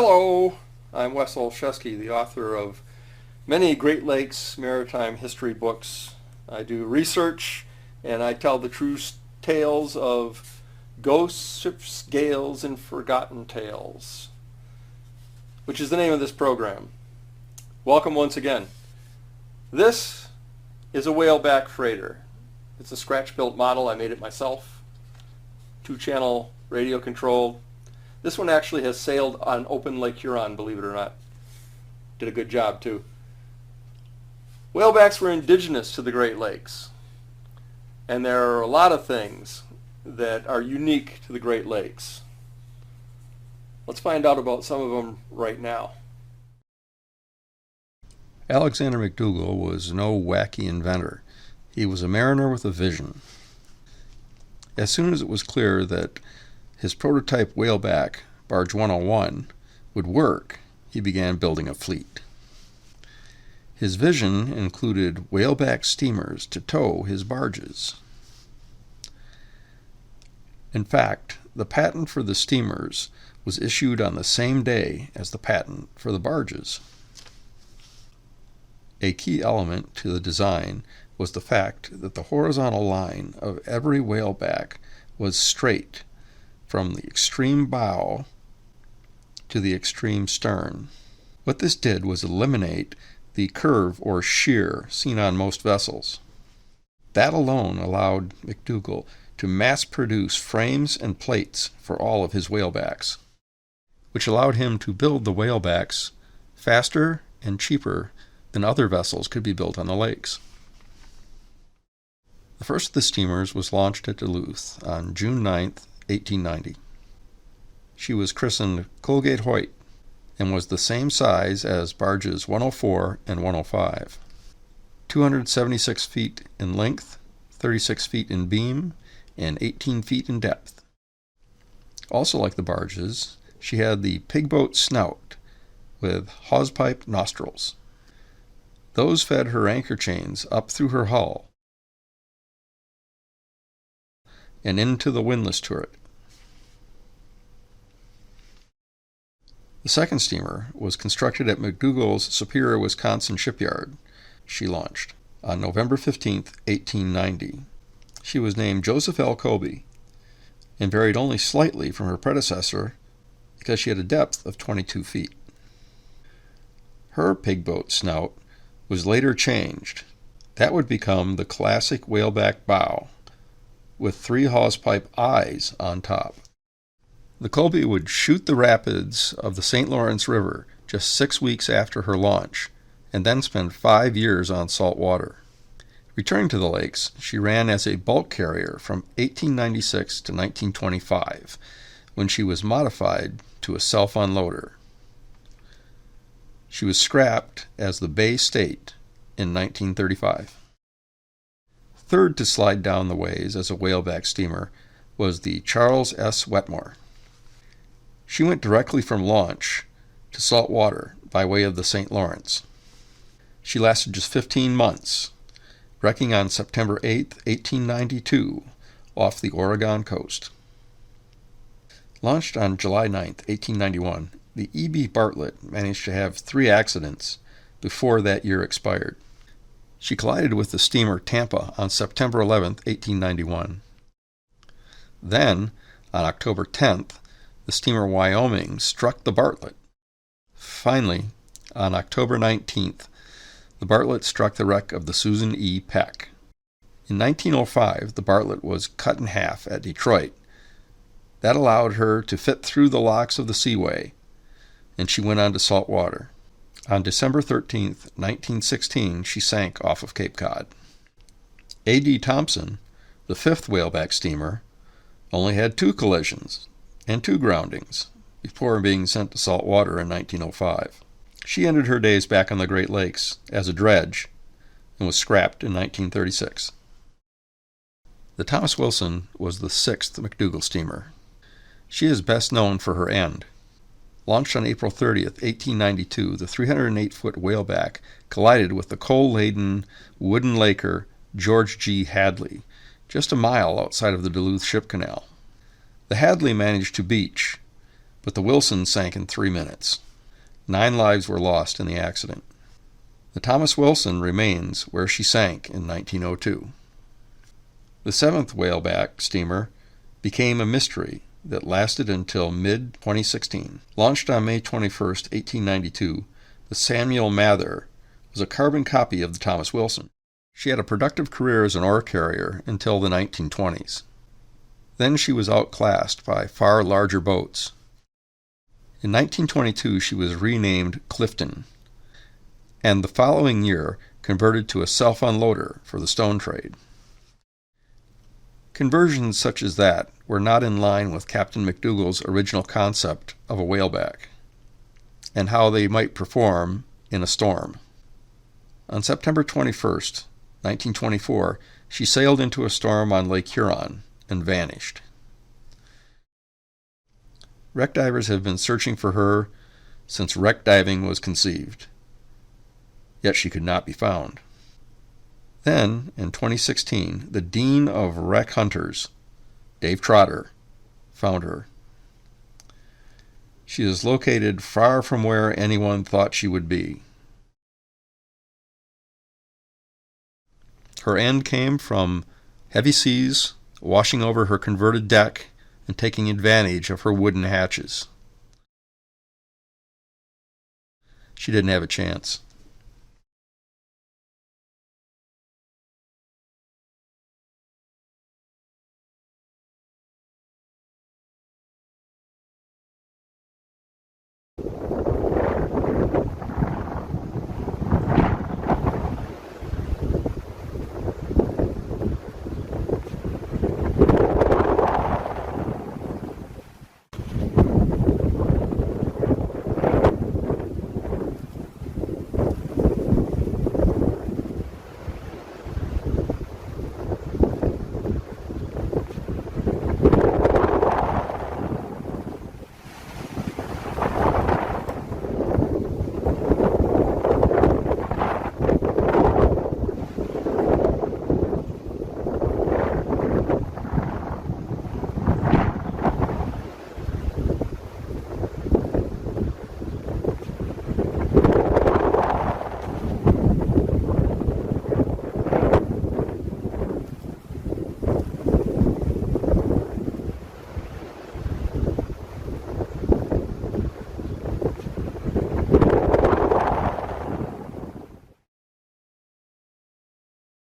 Hello, I'm Wes Olszewski, the author of many Great Lakes maritime history books. I do research and I tell the true tales of ghosts, ships, gales, and forgotten tales, which is the name of this program. Welcome once again. This is a Whaleback freighter. It's a scratch-built model. I made it myself. 2-channel radio controlled. This one actually has sailed on open Lake Huron, believe it or not. Did a good job too. Whalebacks were indigenous to the Great Lakes. And there are a lot of things that are unique to the Great Lakes. Let's find out about some of them right now. Alexander McDougall was no wacky inventor. He was a mariner with a vision. As soon as it was clear that his prototype whaleback, Barge 101, would work, he began building a fleet. His vision included whaleback steamers to tow his barges. In fact, the patent for the steamers was issued on the same day as the patent for the barges. A key element to the design was the fact that the horizontal line of every whaleback was straight from the extreme bow to the extreme stern. What this did was eliminate the curve or shear seen on most vessels. That alone allowed McDougall to mass produce frames and plates for all of his whalebacks, which allowed him to build the whalebacks faster and cheaper than other vessels could be built on the lakes. The first of the steamers was launched at Duluth on June 9th, 1890. She was christened Colgate Hoyt and was the same size as barges 104 and 105. 276 feet in length, 36 feet in beam, and 18 feet in depth. Also like the barges, she had the pigboat snout with hawsepipe nostrils. Those fed her anchor chains up through her hull and into the windlass turret. The second steamer was constructed at McDougall's Superior, Wisconsin shipyard. She launched on November 15, 1890. She was named Joseph L. Colby and varied only slightly from her predecessor because she had a depth of 22 feet. Her pigboat snout was later changed. That would become the classic whaleback bow with 3 hawsepipe eyes on top. The Colby would shoot the rapids of the St. Lawrence River just 6 weeks after her launch, and then spend 5 years on salt water. Returning to the lakes, she ran as a bulk carrier from 1896 to 1925, when she was modified to a self-unloader. She was scrapped as the Bay State in 1935. Third to slide down the ways as a whaleback steamer was the Charles S. Wetmore. She went directly from launch to salt water by way of the St. Lawrence. She lasted just 15 months, wrecking on September 8, 1892, off the Oregon coast. Launched on July 9, 1891, the E.B. Bartlett managed to have 3 accidents before that year expired. She collided with the steamer Tampa on September 11, 1891. Then, on October 10th, the steamer Wyoming struck the Bartlett. Finally, on October 19th, the Bartlett struck the wreck of the Susan E. Peck. In 1905, the Bartlett was cut in half at Detroit. That allowed her to fit through the locks of the Seaway, and she went on to salt water. On December 13, 1916, she sank off of Cape Cod. A.D. Thompson, the 5th whaleback steamer, only had 2 collisions and 2 groundings before being sent to salt water in 1905. She ended her days back on the Great Lakes as a dredge and was scrapped in 1936. The Thomas Wilson was the 6th McDougall steamer. She is best known for her end. Launched on April 30th, 1892, the 308-foot whaleback collided with the coal-laden wooden laker George G. Hadley, just a mile outside of the Duluth Ship Canal. The Hadley managed to beach, but the Wilson sank in 3 minutes. 9 lives were lost in the accident. The Thomas Wilson remains where she sank in 1902. The 7th Whaleback steamer became a mystery that lasted until mid-2016. Launched on May 21, 1892, the Samuel Mather was a carbon copy of the Thomas Wilson. She had a productive career as an ore carrier until the 1920s. Then she was outclassed by far larger boats. In 1922, she was renamed Clifton, and the following year converted to a self-unloader for the stone trade. Conversions such as that were not in line with Captain McDougall's original concept of a whaleback and how they might perform in a storm. On September 21st, 1924, she sailed into a storm on Lake Huron and vanished. Wreck divers have been searching for her since wreck diving was conceived, yet she could not be found. Then, in 2016, the Dean of Wreck Hunters, Dave Trotter, found her. She is located far from where anyone thought she would be. Her end came from heavy seas washing over her converted deck and taking advantage of her wooden hatches. She didn't have a chance.